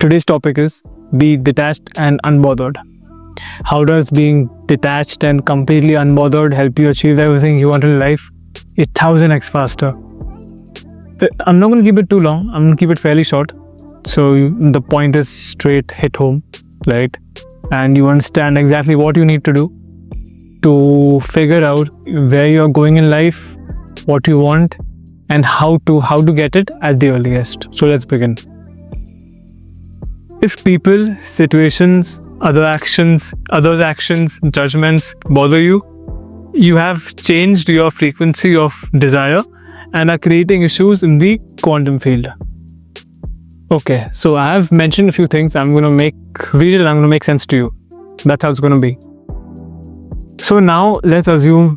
Today's topic is be detached and unbothered. How does being detached and completely unbothered help you achieve everything you want in life 1000x faster? I'm not going to keep it too long. I'm going to keep it fairly short. So the point is straight hit home, right? And you understand exactly what you need to do to figure out where you're going in life, what you want, and how to get it at the earliest. So let's begin. If people, situations, others' actions, judgments bother you, you have changed your frequency of desire and are creating issues in the quantum field. Okay, so I have mentioned a few things. I'm going to read it and I'm going to make sense to you. That's how it's going to be. So now let's assume,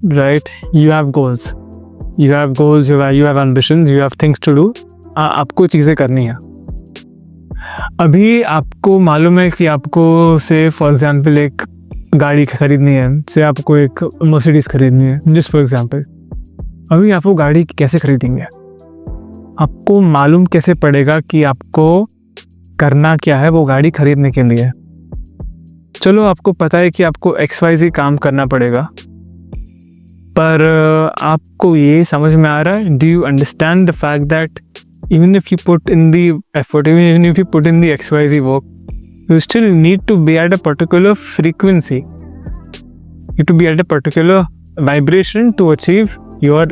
right, you have goals. You have ambitions, you have things to do. आपको चीज़ें करनी है. अभी आपको मालूम है कि आपको से फॉर एग्जांपल एक गाड़ी खरीदनी है, से आपको एक मर्सिडीज खरीदनी है, जस्ट फॉर एग्जांपल. अभी आप वो गाड़ी कैसे खरीदेंगे? आपको मालूम कैसे पड़ेगा कि आपको करना क्या है वो गाड़ी खरीदने के लिए? चलो आपको पता है कि आपको XYZ काम करना पड़ेगा, पर आपको ये समझ में आ रहा है, do you understand the fact that even if you put in the effort, even if you put in the XYZ work, you still need to be at a particular frequency. You need to be at a particular vibration to achieve your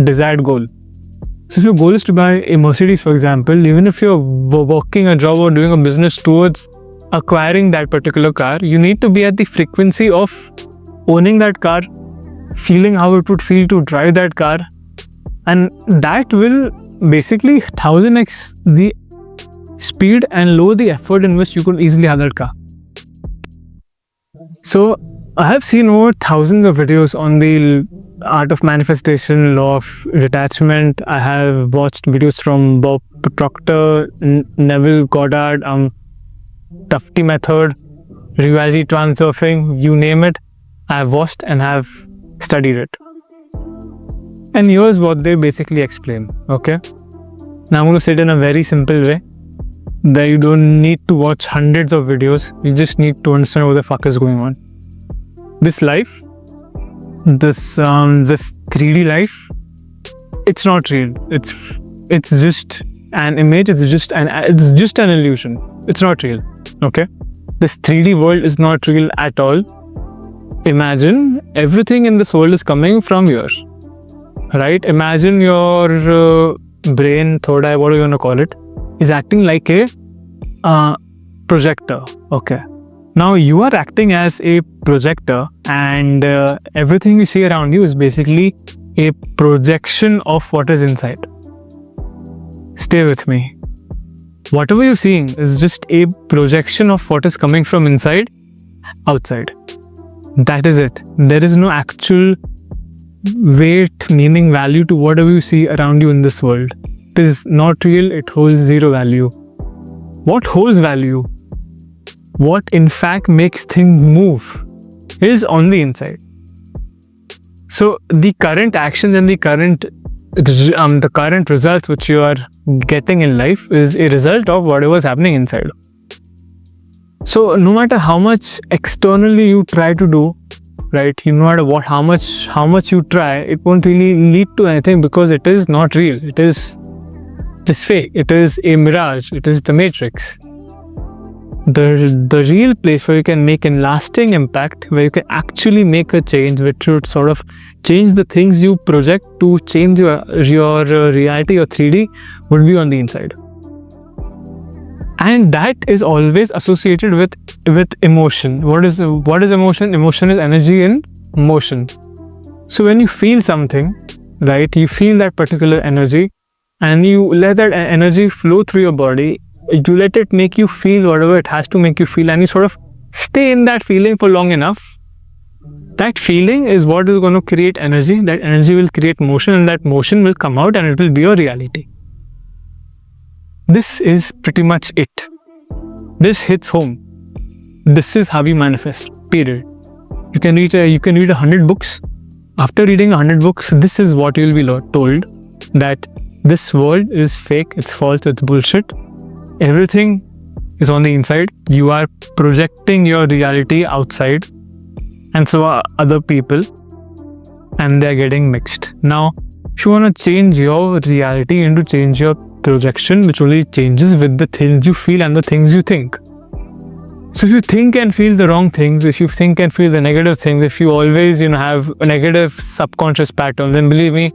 desired goal. So if your goal is to buy a Mercedes, for example, even if you're working a job or doing a business towards acquiring that particular car, you need to be at the frequency of owning that car, feeling how it would feel to drive that car, and that will basically 1000x the speed and lower the effort in which you could easily have that car. So I have seen over thousands of videos on the art of manifestation, law of detachment. I have watched videos from Bob Proctor, Neville Goddard, Tufty method, reality transurfing, you name it. I have watched and have studied it. And here's what they basically explain, okay? Now I'm going to say it in a very simple way that you don't need to watch hundreds of videos. You just need to understand what the fuck is going on. This life, this 3D life, it's not real. It's just an image. It's just an illusion. It's not real, okay? This 3D world is not real at all. Imagine everything in this world is coming from here. Right? Imagine your brain, third eye, what do you want to call it, is acting like a projector. Okay. Now you are acting as a projector, and everything you see around you is basically a projection of what is inside. Stay with me. Whatever you're seeing is just a projection of what is coming from inside, outside. That is it. There is no actual weight, meaning, value to whatever you see around you in this world. It is not real. It holds zero value. What holds value, what in fact makes things move, is on the inside. So the current actions and the current results which you are getting in life is a result of whatever is happening inside. So no matter how much externally you try to do, right, no matter how much you try, it won't really lead to anything because it is not real. It is fake. It is a mirage. It is the matrix. The real place where you can make a lasting impact, where you can actually make a change, which would sort of change the things you project to change your reality or 3D, would be on the inside. And that is always associated with emotion. What is emotion? Emotion is energy in motion. So when you feel something, right, you feel that particular energy and you let that energy flow through your body. You let it make you feel whatever it has to make you feel, and you sort of stay in that feeling for long enough. That feeling is what is going to create energy. That energy will create motion, and that motion will come out and it will be your reality. This is pretty much it. This hits home. This is how you manifest, period. You can read 100 books. After reading 100 books, this is what you'll be told, that this world is fake, it's false, it's bullshit. everything is on the inside. You are projecting your reality outside, and so are other people, and they're getting mixed. Now, if you want to change your reality into change your projection, which only changes with the things you feel and the things you think. So if you think and feel the wrong things, if you think and feel the negative things, if you always, have a negative subconscious pattern, then believe me,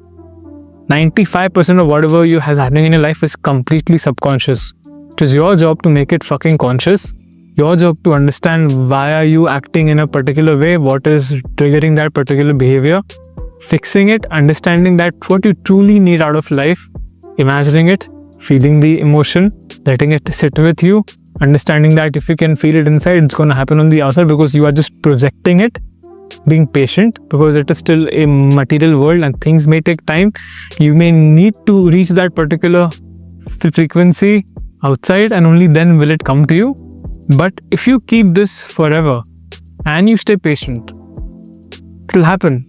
95% of whatever you has happening in your life is completely subconscious. It is your job to make it fucking conscious. Your job to understand why are you acting in a particular way, what is triggering that particular behavior, fixing it, understanding that what you truly need out of life, imagining it, feeling the emotion, letting it sit with you, understanding that if you can feel it inside, it's going to happen on the outside because you are just projecting it, being patient because it is still a material world and things may take time. You may need to reach that particular frequency outside and only then will it come to you. But if you keep this forever and you stay patient, it will happen.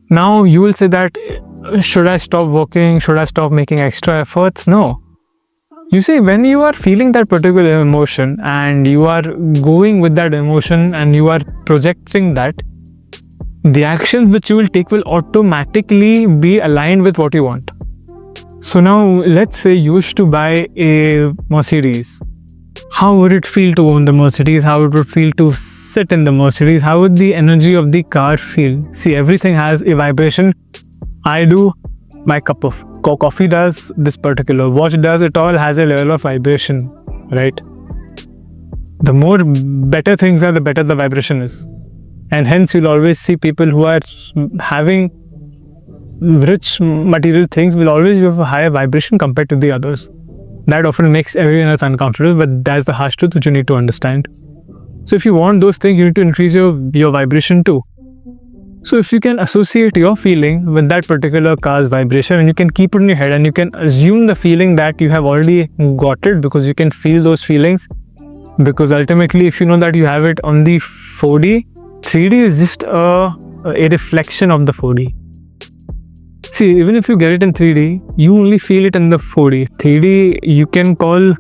Now you will say that, should I stop working? Should I stop making extra efforts? No. You see, when you are feeling that particular emotion and you are going with that emotion and you are projecting that, the actions which you will take will automatically be aligned with what you want. So now let's say you used to buy a Mercedes. How would it feel to own the Mercedes? How would it feel to sit in the Mercedes? How would the energy of the car feel? See, everything has a vibration. I do, my cup of coffee does, this particular watch does, it all has a level of vibration, right? The more better things are, the better the vibration is. And hence you'll always see people who are having rich material things will always have a higher vibration compared to the others. That often makes everyone else uncomfortable, but that's the harsh truth which you need to understand. So if you want those things, you need to increase your vibration too. So if you can associate your feeling with that particular car's vibration and you can keep it in your head and you can assume the feeling that you have already got it because you can feel those feelings, because ultimately if you know that you have it on the 4D, 3D is just a reflection of the 4D. See, even if you get it in 3D, you only feel it in the 4D. 3D, you can call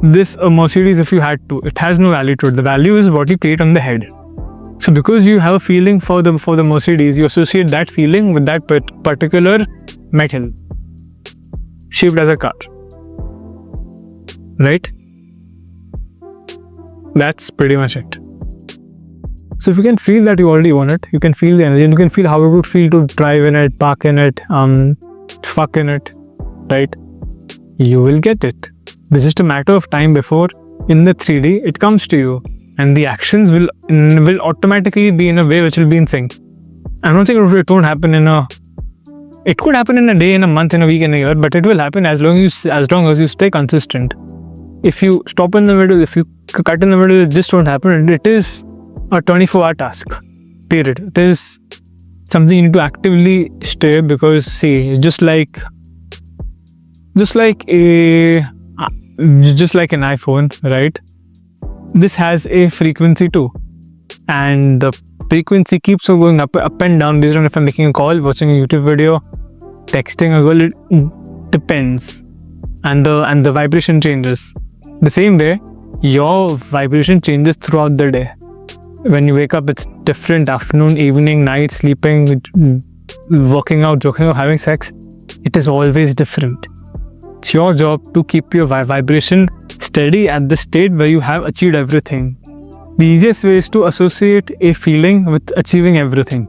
this a Mercedes if you had to. It has no value to it. The value is what you create on the head. So because you have a feeling for the Mercedes, you associate that feeling with that particular metal shaped as a car, right? That's pretty much it. So if you can feel that you already want it, you can feel the energy and you can feel how it would feel to drive in it, park in it, fuck in it, right? You will get it. This is just a matter of time before in the 3D it comes to you. And the actions will automatically be in a way which will be in sync. I'm not saying it won't happen it could happen in a day, in a month, in a week, in a year, but it will happen as long as you stay consistent. If you stop in the middle, if you cut in the middle, it just won't happen. It is a 24-hour task, period. It is something you need to actively stay because see, just like an iPhone, right? This has a frequency too, and the frequency keeps on going up and down based on if I'm making a call, watching a YouTube video, texting a girl. It depends, and the vibration changes. The same way, your vibration changes throughout the day. When you wake up, it's different. Afternoon, evening, night, sleeping, working out, joking, or having sex. It is always different. It's your job to keep your vibration steady at the state where you have achieved everything. The easiest way is to associate a feeling with achieving everything.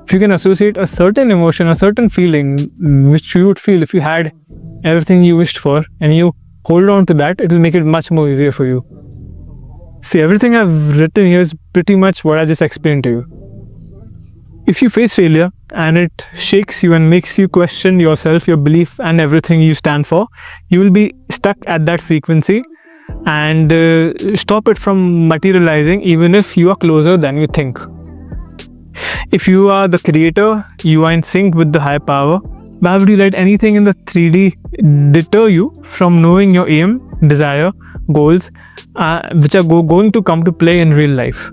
If you can associate a certain emotion, a certain feeling which you would feel if you had everything you wished for and you hold on to that, it will make it much more easier for you. See, everything I've written here is pretty much what I just explained to you. If you face failure and it shakes you and makes you question yourself, your belief and everything you stand for, you will be stuck at that frequency and stop it from materializing even if you are closer than you think. If you are the creator, you are in sync with the higher power. Why would you let anything in the 3D deter you from knowing your aim, desire, goals, which are going to come to play in real life?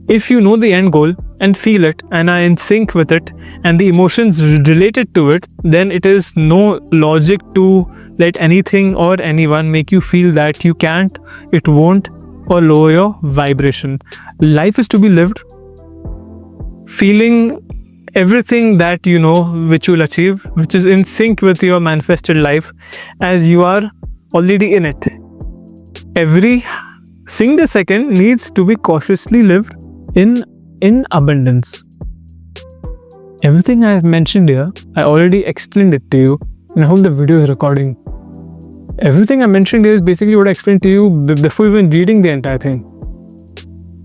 If you know the end goal and feel it and are in sync with it and the emotions related to it, then it is no logic to let anything or anyone make you feel that you can't, it won't, or lower your vibration. Life is to be lived, feeling everything that you know which you'll achieve, which is in sync with your manifested life, as you are already in it. Every single second needs to be cautiously lived in abundance. Everything I have mentioned here, I already explained it to you, and I hope the video is recording. Everything I mentioned here is basically what I explained to you before even reading the entire thing.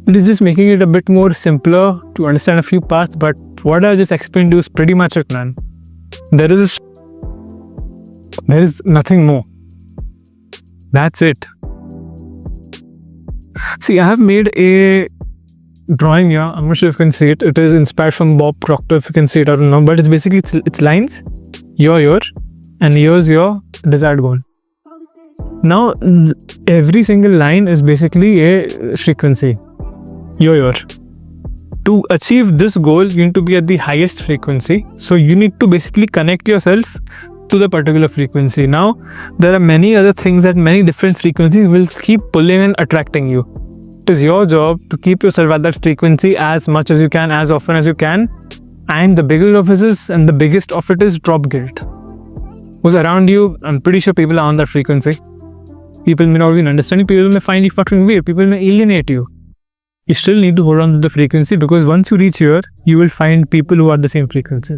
It is just making it a bit more simpler to understand a few parts, but what I just explained to you is pretty much it, man. There is nothing more. That's it. See, I have made a drawing here. I'm not sure if you can see it. It is inspired from Bob Proctor, if you can see it, I don't know. But it's basically, it's lines. You're, and here's your desired goal. Now, every single line is basically a frequency. You're. To achieve this goal, you need to be at the highest frequency. So you need to basically connect yourself to the particular frequency. Now, there are many other things that many different frequencies will keep pulling and attracting you. It is your job to keep yourself at that frequency as much as you can, as often as you can. And the bigger of it is, and the biggest of it is drop guilt. Who's around you, I'm pretty sure people are on that frequency. People may not even understand you, people may find you fucking weird, people may alienate you. You still need to hold on to the frequency, because once you reach here, you will find people who are the same frequency.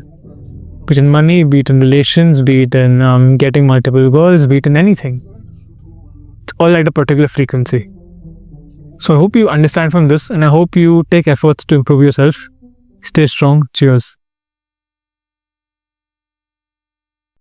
Be it in money, be it in relations, be it in getting multiple goals, be it in anything. It's all at a particular frequency. So I hope you understand from this, and I hope you take efforts to improve yourself. Stay strong. Cheers.